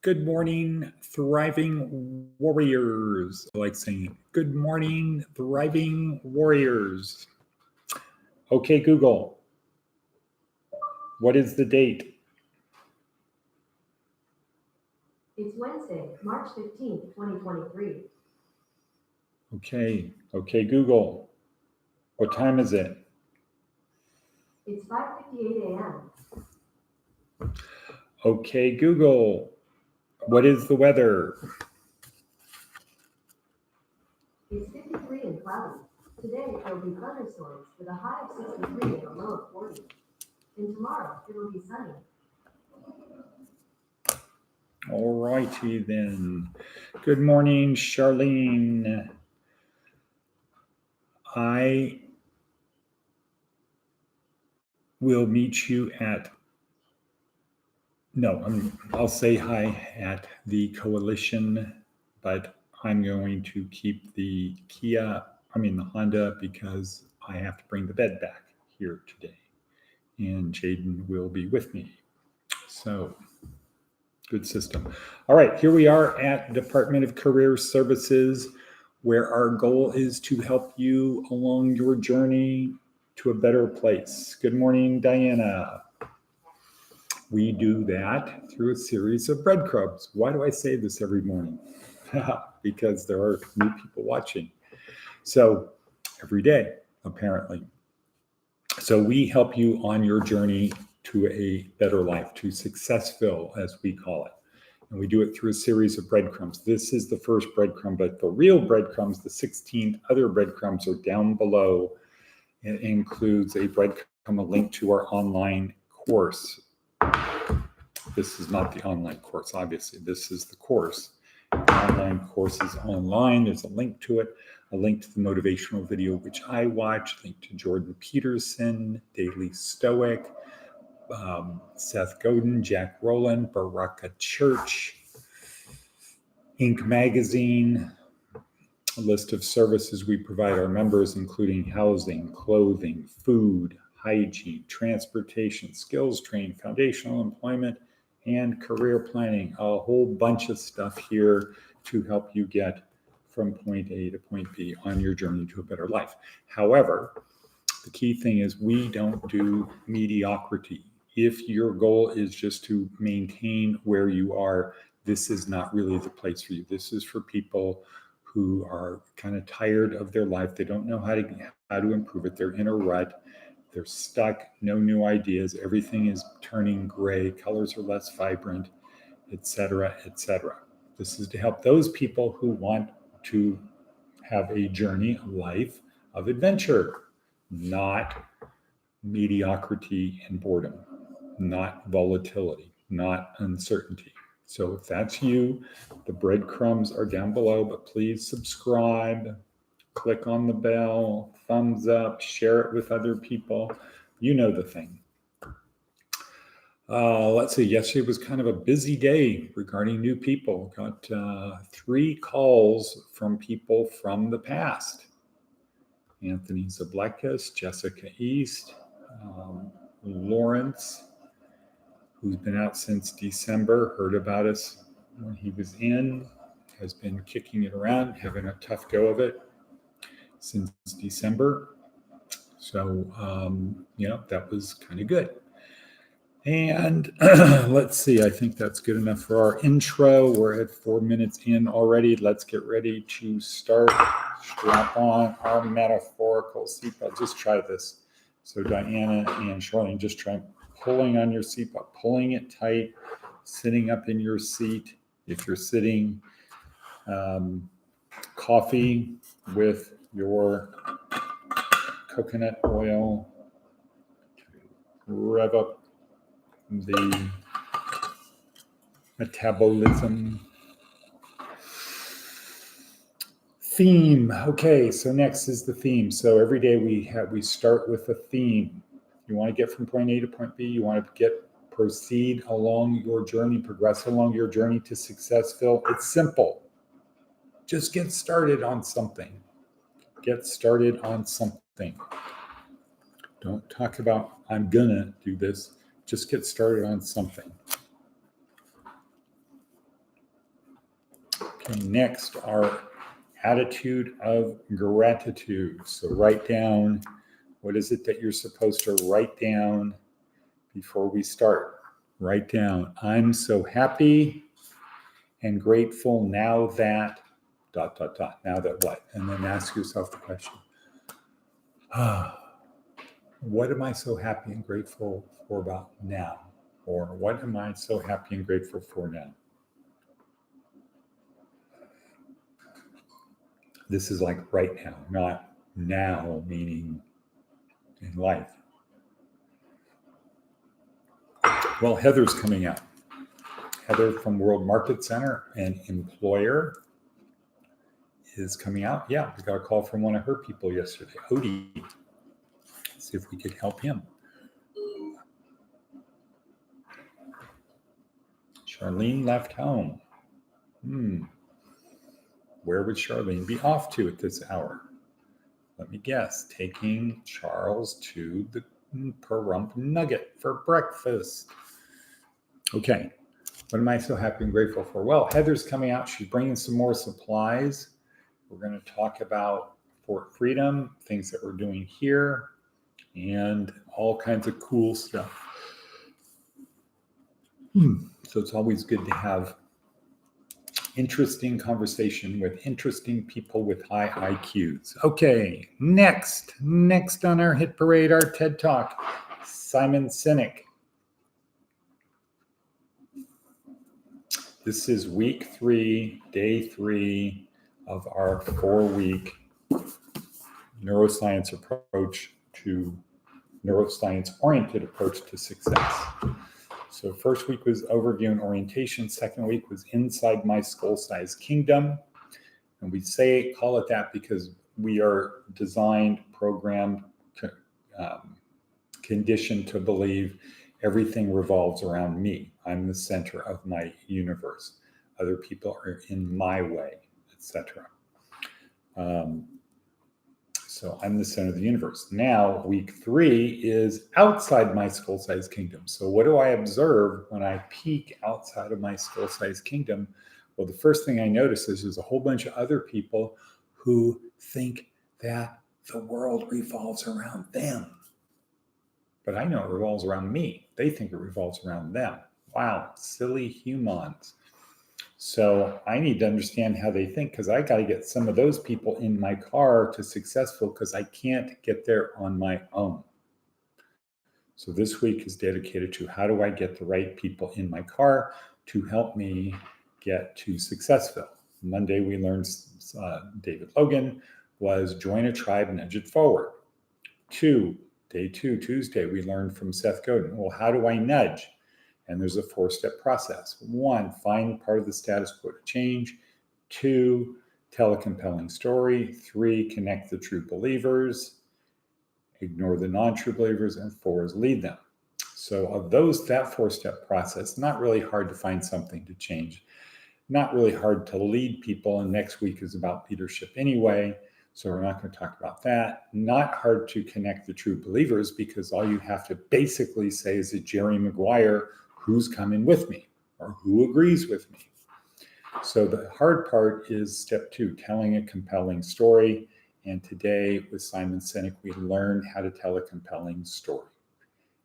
Good morning, thriving warriors. I like saying, good morning, thriving warriors. Okay, Google, what is the date? It's Wednesday, March 15th, 2023. Okay, Google, what time is it? It's 5:58 a.m. Okay, Google, what is the weather? It's 53 and cloudy. Today, there'll be thunderstorms with a high of 63 and a low of 40. And tomorrow, it'll be sunny. All righty then. Good morning, Charlene. I will meet you at, I'll say hi at the coalition, but I'm going to keep the the Honda, because I have to bring the bed back here today. And Jaden will be with me. So, good system. All right, here we are at Department of Career Services, where our goal is to help you along your journey to a better place. Good morning, Diana. We do that through a series of breadcrumbs. Why do I say this every morning? Because there are new people watching. So every day, apparently. So we help you on your journey to a better life, to successful, as we call it. And we do it through a series of breadcrumbs. This is the first breadcrumb, but the real breadcrumbs, the 16 other breadcrumbs, are down below. It includes a breadcrumb, a link to our online course. This is not the online course, obviously. This is the course. The online course is online. There's a link to it, a link to the motivational video, which I watch, a link to Jordan Peterson, Daily Stoic, Seth Godin, Jack Rowland, Baraka Church, Inc. Magazine, a list of services we provide our members, including housing, clothing, food, hygiene, transportation, skills training, foundational employment, and career planning. A whole bunch of stuff here to help you get from point A to point B on your journey to a better life. However, the key thing is we don't do mediocrity. If your goal is just to maintain where you are, this is not really the place for you. This is for people who are kind of tired of their life. They don't know how to improve it. They're in a rut. They're stuck, no new ideas. Everything is turning gray. Colors are less vibrant, etc., etc. This is to help those people who want to have a journey, a life of adventure, not mediocrity and boredom, not volatility, not uncertainty. So if that's you, the breadcrumbs are down below, but please subscribe, click on the bell, thumbs up, share it with other people. You know the thing. Let's see, yesterday was kind of a busy day regarding new people. Got 3 calls from people from the past. Anthony Zablekis, Jessica East, Lawrence, who's been out since December, heard about us when he was in, has been kicking it around, having a tough go of it since December. So, that was kind of good. And let's see, I think that's good enough for our intro. We're at 4 minutes in already. Let's get ready to start. Strap on our metaphorical seatbelt. Just try this. So Diana and Charlene, just try pulling on your seatbelt, pulling it tight, sitting up in your seat. If you're sitting, coffee with your coconut oil to rev up the metabolism. Theme. Okay, so next is the theme. So every day we start with a theme. You want to get from point A to point B. You want to proceed along your journey, progress along your journey to successful. It's simple. Just get started on something. Get started on something. Don't talk about, I'm gonna do this. Just get started on something. And next, our attitude of gratitude. So write down, what is it that you're supposed to write down before we start? Write down, I'm so happy and grateful now that, ... Now that what? And then ask yourself the question, what am I so happy and grateful for about now? Or what am I so happy and grateful for now? This is like right now, not now, meaning in life. Well, Heather's coming out. Heather from World Market Center, an employer, is coming out. Yeah, we got a call from one of her people yesterday, Odie. See if we could help him. Charlene left home. Where would Charlene be off to at this hour? Let me guess, taking Charles to the Perump Nugget for breakfast. Okay, what am I so happy and grateful for? Well, Heather's coming out. She's bringing some more supplies. We're going to talk about Fort Freedom, things that we're doing here, and all kinds of cool stuff. So it's always good to have interesting conversation with interesting people with high IQs. Okay, next on our hit parade, our TED Talk, Simon Sinek. This is week 3, day 3 of our 4-week neuroscience-oriented approach to success. So first week was overview and orientation. Second week was inside my skull-sized kingdom. And we call it that because we are designed, programmed, conditioned to believe everything revolves around me. I'm the center of my universe. Other people are in my way, etc. So I'm the center of the universe. Now, week 3 is outside my skull-sized kingdom. So what do I observe when I peek outside of my skull-sized kingdom? Well, the first thing I notice is there's a whole bunch of other people who think that the world revolves around them. But I know it revolves around me. They think it revolves around them. Wow, silly humans. So I need to understand how they think, because I got to get some of those people in my car to successful, because I can't get there on my own. So this week is dedicated to how do I get the right people in my car to help me get to successful. Monday we learned David Logan was join a tribe, nudge it forward. Day 2, Tuesday, we learned from Seth Godin, well, how do I nudge? And there's a 4-step process. 1, find part of the status quo to change. 2, tell a compelling story. 3, connect the true believers. Ignore the non-true believers. And 4 is lead them. So of that 4-step process, not really hard to find something to change. Not really hard to lead people. And next week is about leadership anyway. So we're not going to talk about that. Not hard to connect the true believers, because all you have to basically say is a Jerry Maguire, who's coming with me or who agrees with me. So the hard part is step 2, telling a compelling story. And today with Simon Sinek, we learned how to tell a compelling story.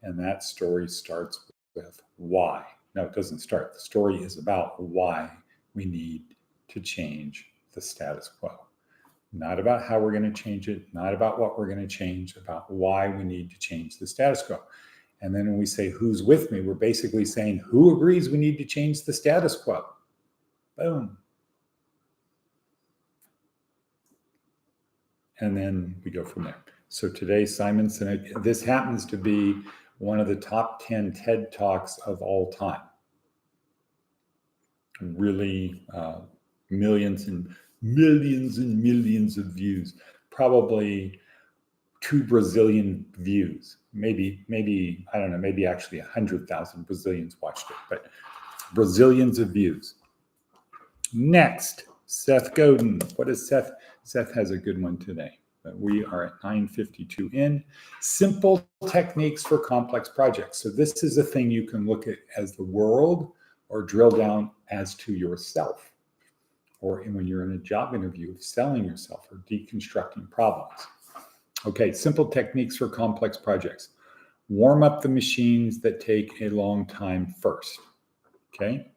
And that story starts with why. No, it doesn't start. The story is about why we need to change the status quo. Not about how we're going to change it, not about what we're going to change, about why we need to change the status quo. And then when we say who's with me, we're basically saying who agrees we need to change the status quo. Boom. And then we go from there. So today, Simon Sinek, this happens to be one of the top 10 TED Talks of all time. Really millions and millions of views, probably 2 Brazilian views, maybe, I don't know, maybe actually 100,000 Brazilians watched it, but Brazilians of views. Next, Seth Godin. What is Seth? Seth has a good one today, but we are at 9:52 in. Simple techniques for complex projects. So this is a thing you can look at as the world or drill down as to yourself. or when you're in a job interview of selling yourself or deconstructing problems. Okay, simple techniques for complex projects. Warm up the machines that take a long time first. Okay.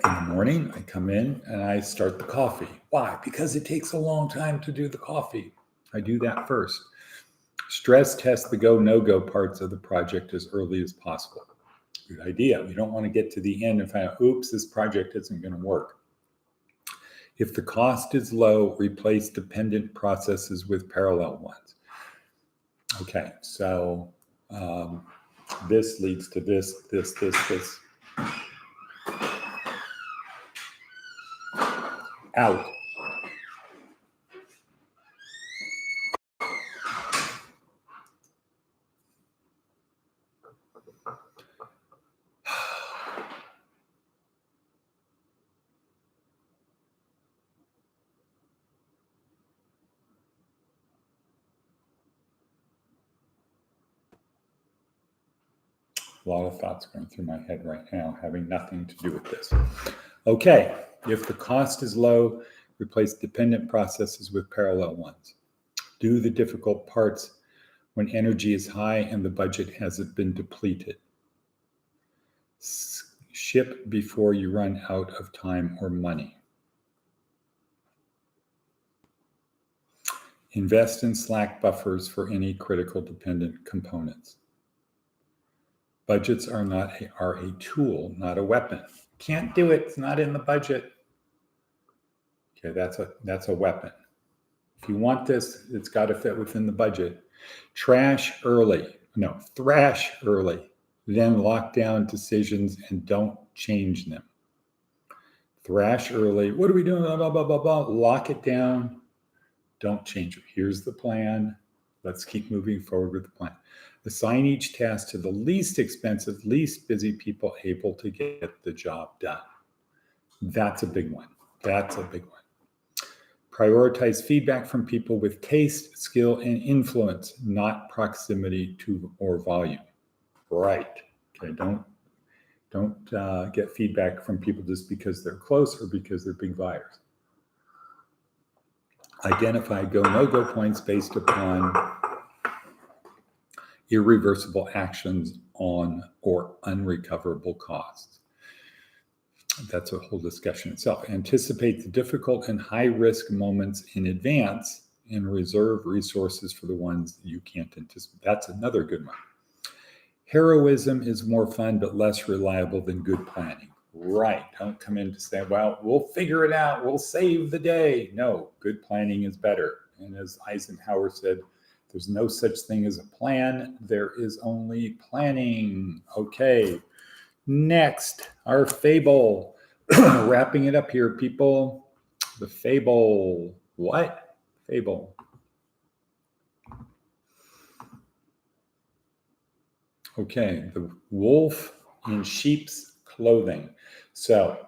In the morning, I come in and I start the coffee. Why? Because it takes a long time to do the coffee. I do that first. Stress test the go, no-go parts of the project as early as possible. Good idea. We don't want to get to the end and find out, oops, this project isn't going to work. If the cost is low, replace dependent processes with parallel ones. Okay, so this leads to this. Out. A lot of thoughts going through my head right now, having nothing to do with this. Okay, if the cost is low, replace dependent processes with parallel ones. Do the difficult parts when energy is high and the budget hasn't been depleted. Ship before you run out of time or money. Invest in slack buffers for any critical dependent components. Budgets are a tool, not a weapon. Can't do it, it's not in the budget. Okay, that's a weapon. If you want this, it's got to fit within the budget. Thrash early, then lock down decisions and don't change them. Thrash early, what are we doing? Blah, blah, blah, blah, blah. Lock it down, don't change it. Here's the plan. Let's keep moving forward with the plan. Assign each task to the least expensive, least busy people able to get the job done. That's a big one. Prioritize feedback from people with taste, skill, and influence, not proximity to or volume. Right. Okay. Don't get feedback from people just because they're close or because they're big buyers. Identify go, no-go points based upon irreversible actions on or unrecoverable costs. That's a whole discussion itself. Anticipate the difficult and high-risk moments in advance and reserve resources for the ones that you can't anticipate. That's another good one. Heroism is more fun but less reliable than good planning. Right. Don't come in to say, well, we'll figure it out. We'll save the day. No, good planning is better. And as Eisenhower said, there's no such thing as a plan. There is only planning. Okay. Next, our fable. Wrapping it up here, people. The fable. What? Fable. Okay, the wolf in sheep's clothing. So,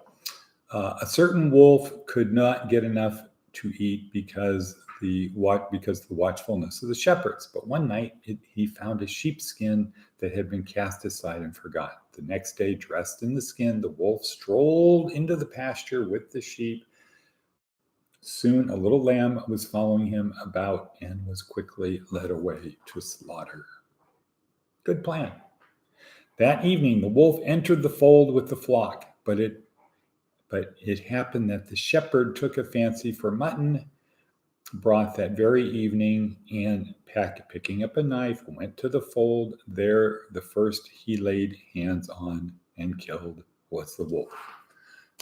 a certain wolf could not get enough to eat because the watchfulness of the shepherds. But one night he found a sheepskin that had been cast aside and forgotten. The next day, dressed in the skin, the wolf strolled into the pasture with the sheep. Soon a little lamb was following him about and was quickly led away to slaughter. Good plan. That evening, the wolf entered the fold with the flock, but it happened that the shepherd took a fancy for mutton broth that very evening and picking up a knife, went to the fold. There, the first he laid hands on and killed was the wolf.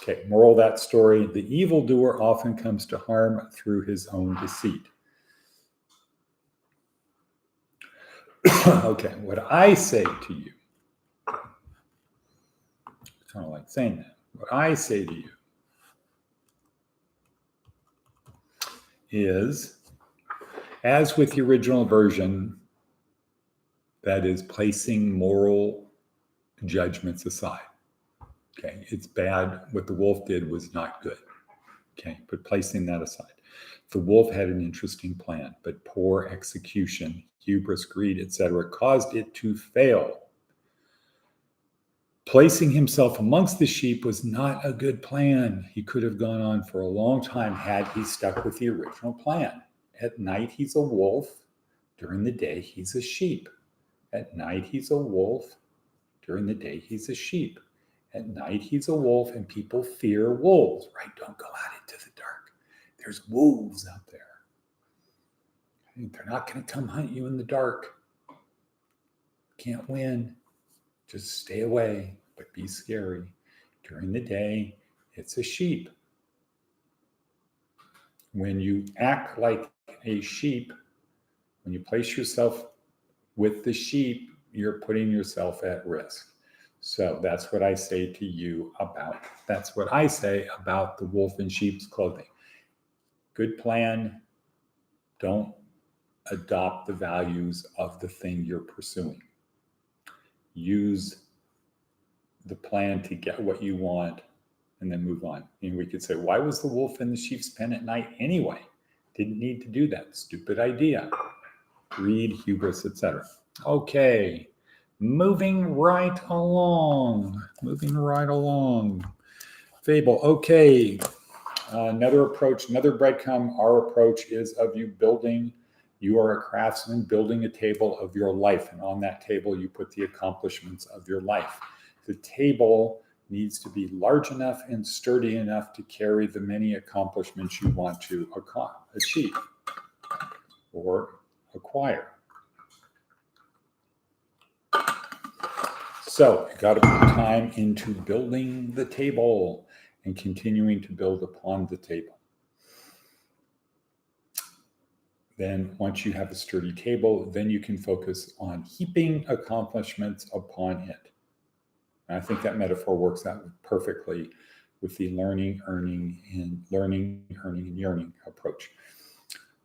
Okay, moral of that story, the evildoer often comes to harm through his own deceit. Okay, what I say to you, it's kind of like saying that. What I say to you is, as with the original version, that is placing moral judgments aside. Okay, it's bad. What the wolf did was not good. Okay, but placing that aside. The wolf had an interesting plan, but poor execution, hubris, greed, etc., caused it to fail. Placing himself amongst the sheep was not a good plan. He could have gone on for a long time had he stuck with the original plan. At night, he's a wolf. During the day, he's a sheep. At night, he's a wolf. During the day, he's a sheep. At night, he's a wolf, and people fear wolves, right? Don't go out into the dark. There's wolves out there. They're not going to come hunt you in the dark. Can't win. Just stay away, but be scary. During the day, it's a sheep. When you act like a sheep, when you place yourself with the sheep, you're putting yourself at risk. So that's what I say to you about, that's what I say about the wolf in sheep's clothing. Good plan. Don't adopt the values of the thing you're pursuing. Use the plan to get what you want and then move on. And we could say, why was the wolf in the sheep's pen at night anyway? Didn't need to do that. Stupid idea. Greed, hubris, etc. Okay, moving right along. Fable, okay. Another approach, another breadcrumb. Our approach is of you building. You are a craftsman building a table of your life. And on that table, you put the accomplishments of your life. The table needs to be large enough and sturdy enough to carry the many accomplishments you want to achieve or acquire. So you got to put time into building the table and continuing to build upon the table. Then once you have a sturdy table, then you can focus on heaping accomplishments upon it. And I think that metaphor works out perfectly with the learning, earning, and yearning approach.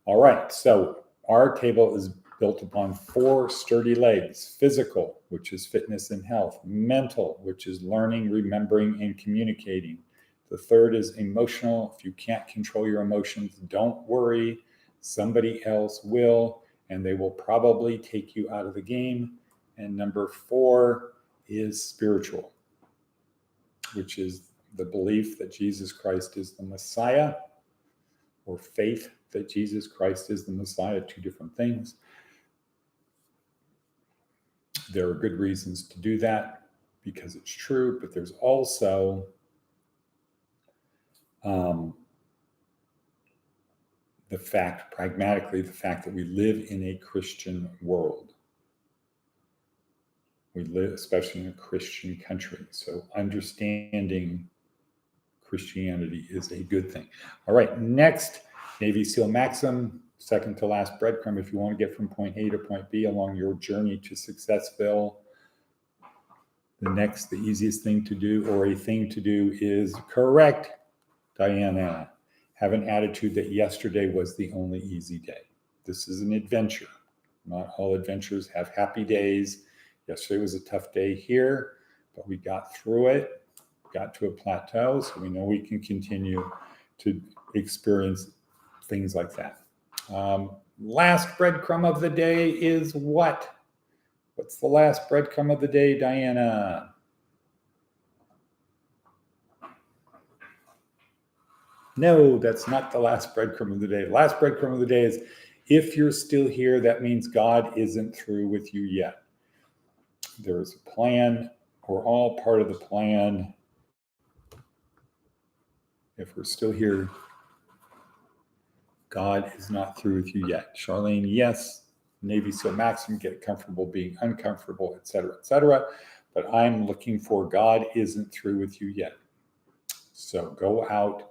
All right, so our table is built upon 4 sturdy legs: physical, which is fitness and health; mental, which is learning, remembering, and communicating. The third is emotional. If you can't control your emotions, don't worry. Somebody else will, and they will probably take you out of the game. And number 4 is spiritual, which is the belief that Jesus Christ is the Messiah, or faith that Jesus Christ is the Messiah, 2 different things. There are good reasons to do that because it's true, but there's also pragmatically, the fact that we live in a Christian world. We live, especially in a Christian country. So understanding Christianity is a good thing. All right, next, Navy SEAL maxim, second to last breadcrumb. If you want to get from point A to point B along your journey to Successville, the easiest thing to do, or a thing to do, is correct, Diana. Have an attitude that yesterday was the only easy day. This is an adventure. Not all adventures have happy days. Yesterday was a tough day here, but we got through it, got to a plateau, so we know we can continue to experience things like that. Last breadcrumb of the day is what? What's the last breadcrumb of the day, Diana? No, that's not the last breadcrumb of the day. The last breadcrumb of the day is, if you're still here, that means God isn't through with you yet. There is a plan. We're all part of the plan. If we're still here, God is not through with you yet. Charlene, yes. Navy SEAL maxim, get comfortable being uncomfortable, etc., etc. But I'm looking for God isn't through with you yet. So go out,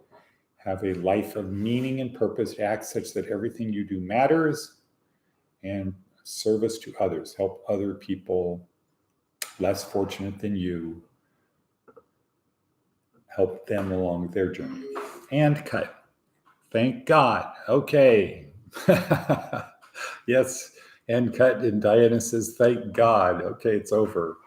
have a life of meaning and purpose, act such that everything you do matters, and service to others. Help other people less fortunate than you. Help them along their journey. And cut. Thank God. Okay. Yes. And cut. And Diana says, thank God. Okay, it's over.